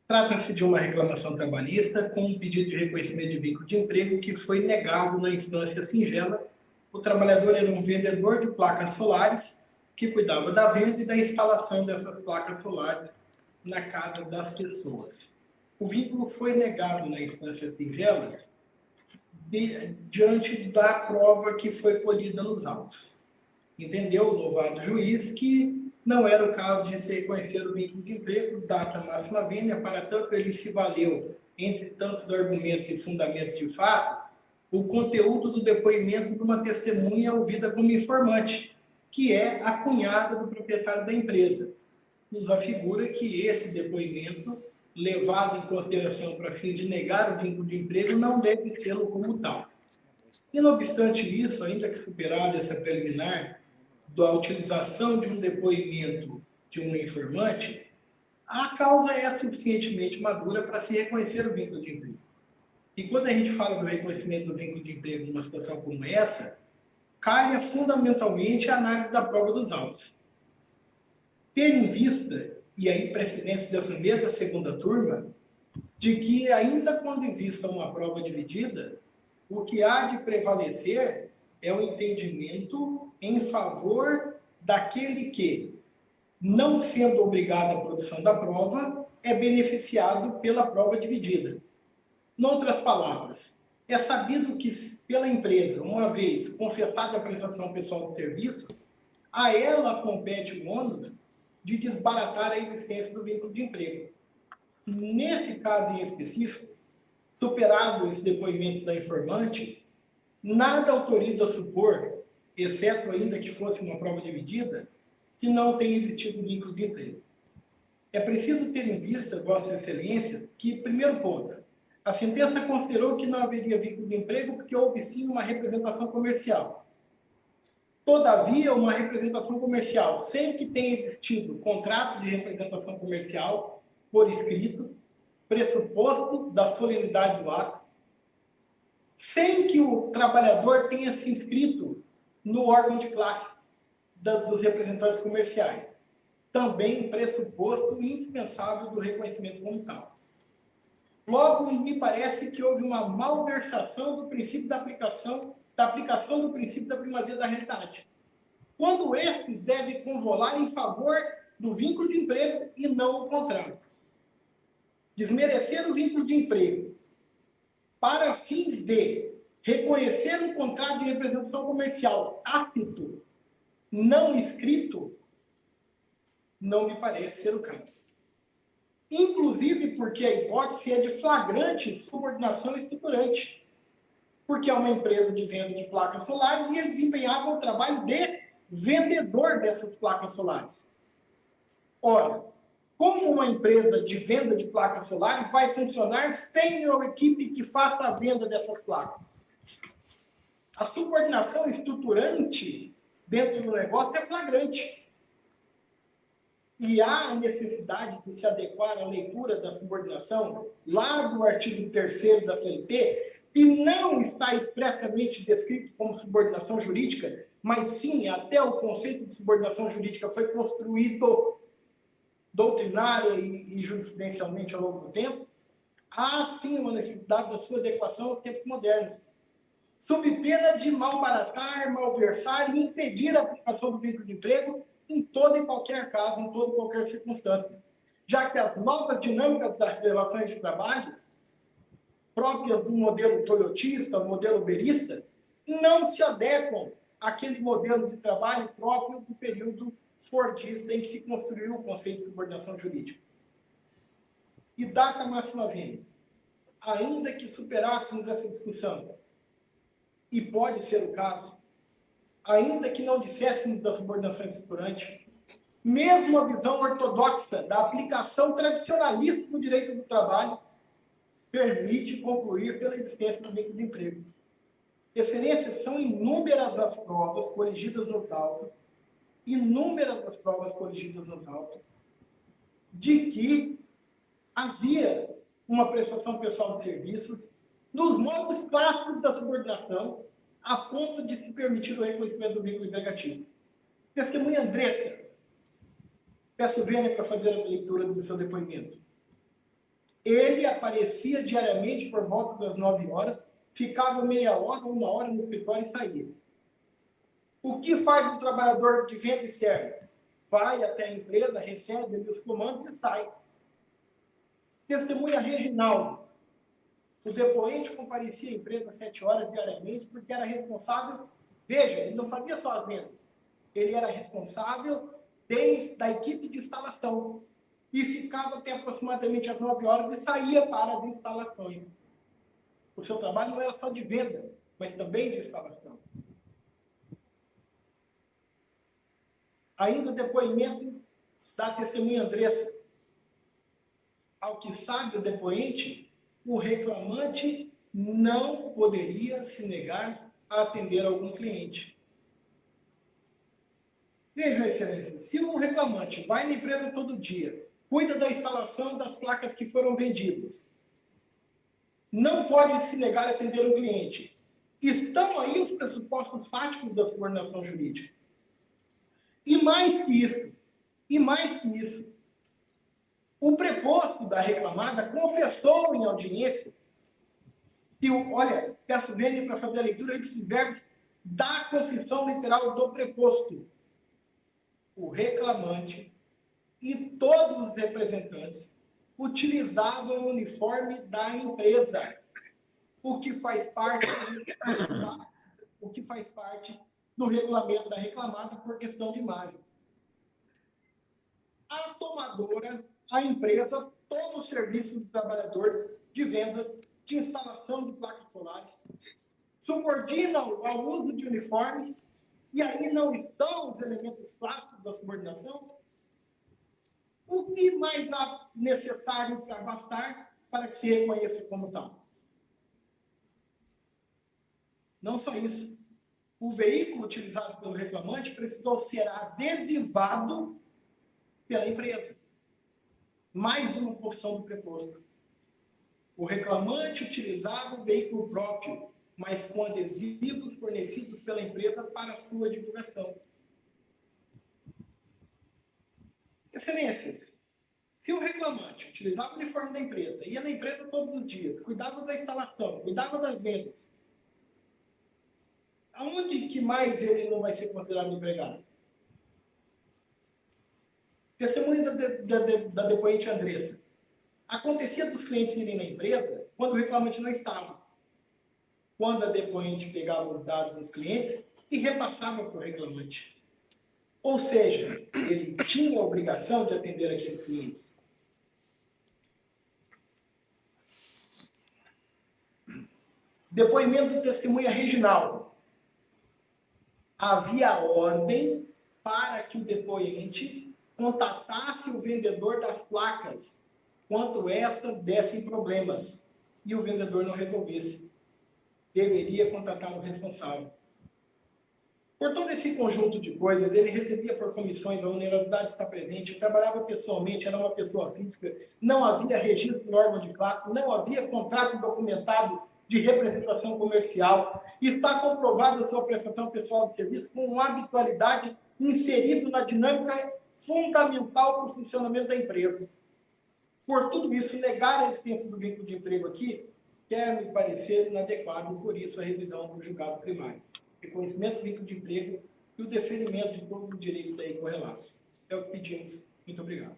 Trata-se de uma reclamação trabalhista com um pedido de reconhecimento de vínculo de emprego que foi negado na instância singela. O trabalhador era um vendedor de placas solares que cuidava da venda e da instalação dessas placas solares na casa das pessoas. O vínculo foi negado na instância singela diante da prova que foi colhida nos autos. Entendeu o louvado juiz que não era o caso de se reconhecer o vínculo de emprego, data máxima vênia, para tanto ele se valeu, entre tantos argumentos e fundamentos de fato, o conteúdo do depoimento de uma testemunha ouvida como informante, que é a cunhada do proprietário da empresa. Nos afigura que esse depoimento, levado em consideração para fins de negar o vínculo de emprego, não deve sê-lo como tal. E, não obstante isso, ainda que superada essa preliminar da utilização de um depoimento de um informante, a causa é suficientemente madura para se reconhecer o vínculo de emprego. E quando a gente fala do reconhecimento do vínculo de emprego numa situação como essa, calha fundamentalmente a análise da prova dos autos. Ter em vista, e aí precedentes dessa mesma segunda turma, de que ainda quando exista uma prova dividida, o que há de prevalecer é o entendimento em favor daquele que, não sendo obrigado à produção da prova, é beneficiado pela prova dividida. Em outras palavras, é sabido que pela empresa, uma vez confessada a prestação pessoal de serviço, a ela compete o ônus de desbaratar a existência do vínculo de emprego. Nesse caso em específico, superado esse depoimento da informante, nada autoriza a supor, exceto ainda que fosse uma prova dividida, que não tenha existido vínculo de emprego. É preciso ter em vista, Vossa Excelência, que, primeiro ponto, a sentença considerou que não haveria vínculo de emprego porque houve sim uma representação comercial. Todavia, uma representação comercial, sem que tenha existido contrato de representação comercial por escrito, pressuposto da solenidade do ato, sem que o trabalhador tenha se inscrito no órgão de classe dos representantes comerciais, também pressuposto indispensável do reconhecimento como tal. Logo, me parece que houve uma malversação do princípio da aplicação do princípio da primazia da realidade, quando estes devem convolar em favor do vínculo de emprego e não o contrário. Desmerecer o vínculo de emprego para fins de reconhecer um contrato de representação comercial tácito, não escrito, não me parece ser o caso. Inclusive porque a hipótese é de flagrante subordinação estruturante, porque é uma empresa de venda de placas solares e ele desempenhava o trabalho de vendedor dessas placas solares. Ora, como uma empresa de venda de placas solares vai funcionar sem uma equipe que faça a venda dessas placas? A subordinação estruturante dentro do negócio é flagrante. E há a necessidade de se adequar à leitura da subordinação lá do artigo 3º da CLT, que não está expressamente descrito como subordinação jurídica, mas sim, até o conceito de subordinação jurídica foi construído doutrinária e jurisprudencialmente ao longo do tempo. Há sim uma necessidade da sua adequação aos tempos modernos, sob pena de malbaratar, malversar e impedir a aplicação do vínculo de emprego em todo e qualquer caso, em toda e qualquer circunstância, já que as novas dinâmicas das relações de trabalho, próprias do modelo toyotista, modelo uberista, não se adequam àquele modelo de trabalho próprio do período fordista em que se construiu o conceito de subordinação jurídica. E data máxima vênia, ainda que superássemos essa discussão, e pode ser o caso, ainda que não disséssemos da subordinação estruturante, mesmo a visão ortodoxa da aplicação tradicionalista do direito do trabalho permite concluir pela existência do vínculo de emprego. Excelência, são inúmeras as provas corrigidas nos autos, de que havia uma prestação pessoal de serviços nos moldes clássicos da subordinação, a ponto de se permitir o reconhecimento do vínculo empregatício. Testemunha Andressa, peço vênia para fazer a leitura do seu depoimento. Ele aparecia diariamente por volta das 9 horas, ficava meia hora, 1 hora no escritório e saía. O que faz o trabalhador de venda externa? Vai até a empresa, recebe ali os comandos e sai. Testemunha Reginaldo. O depoente comparecia à empresa 7 horas diariamente porque era responsável. Veja, ele não fazia só as vendas. Ele era responsável desde a equipe de instalação e ficava até aproximadamente às 9 horas e saía para as instalações. O seu trabalho não era só de venda, mas também de instalação. Ainda o depoimento da testemunha Andressa. Ao que sabe o depoente, o reclamante não poderia se negar a atender algum cliente. Vejam, excelência, se o reclamante vai na empresa todo dia, cuida da instalação das placas que foram vendidas, não pode se negar a atender o cliente. Estão aí os pressupostos fáticos da subordinação jurídica. E mais que isso, o preposto da reclamada confessou em audiência que, olha, peço vênia para fazer a leitura dos verbos da confissão literal do preposto. O reclamante e todos os representantes utilizavam o uniforme da empresa, o que faz parte do regulamento da reclamada por questão de imagem. A tomadora, a empresa, toma o serviço do trabalhador de venda, de instalação de placas solares, subordina ao uso de uniformes, e aí não estão os elementos clássicos da subordinação. O que mais há necessário para bastar para que se reconheça como tal? Não só isso. O veículo utilizado pelo reclamante precisou ser adesivado pela empresa. Mais uma porção do preposto. O reclamante utilizava o veículo próprio, mas com adesivos fornecidos pela empresa para sua divulgação. Excelências, se o reclamante utilizava o uniforme da empresa, ia na empresa todos os dias, cuidava da instalação, cuidava das vendas, aonde que mais ele não vai ser considerado empregado? Testemunho da depoente Andressa. Acontecia dos clientes irem na empresa quando o reclamante não estava. Quando a depoente pegava os dados dos clientes e repassava para o reclamante. Ou seja, ele tinha a obrigação de atender aqueles clientes. Depoimento do testemunha Reginaldo. Havia ordem para que o depoente contatasse o vendedor das placas quando estas dessem problemas e o vendedor não resolvesse. Deveria contatar o responsável. Por todo esse conjunto de coisas, ele recebia por comissões, a onerosidade está presente, trabalhava pessoalmente, era uma pessoa física, não havia registro no órgão de classe, não havia contrato documentado de representação comercial, está comprovada a sua prestação pessoal de serviço com uma habitualidade inserido na dinâmica fundamental para o funcionamento da empresa. Por tudo isso, negar a existência do vínculo de emprego aqui quer me parecer inadequado, por isso a revisão do julgado primário. Reconhecimento do vínculo de emprego e o deferimento de todos os direitos daí correlatos. É o que pedimos. Muito obrigado.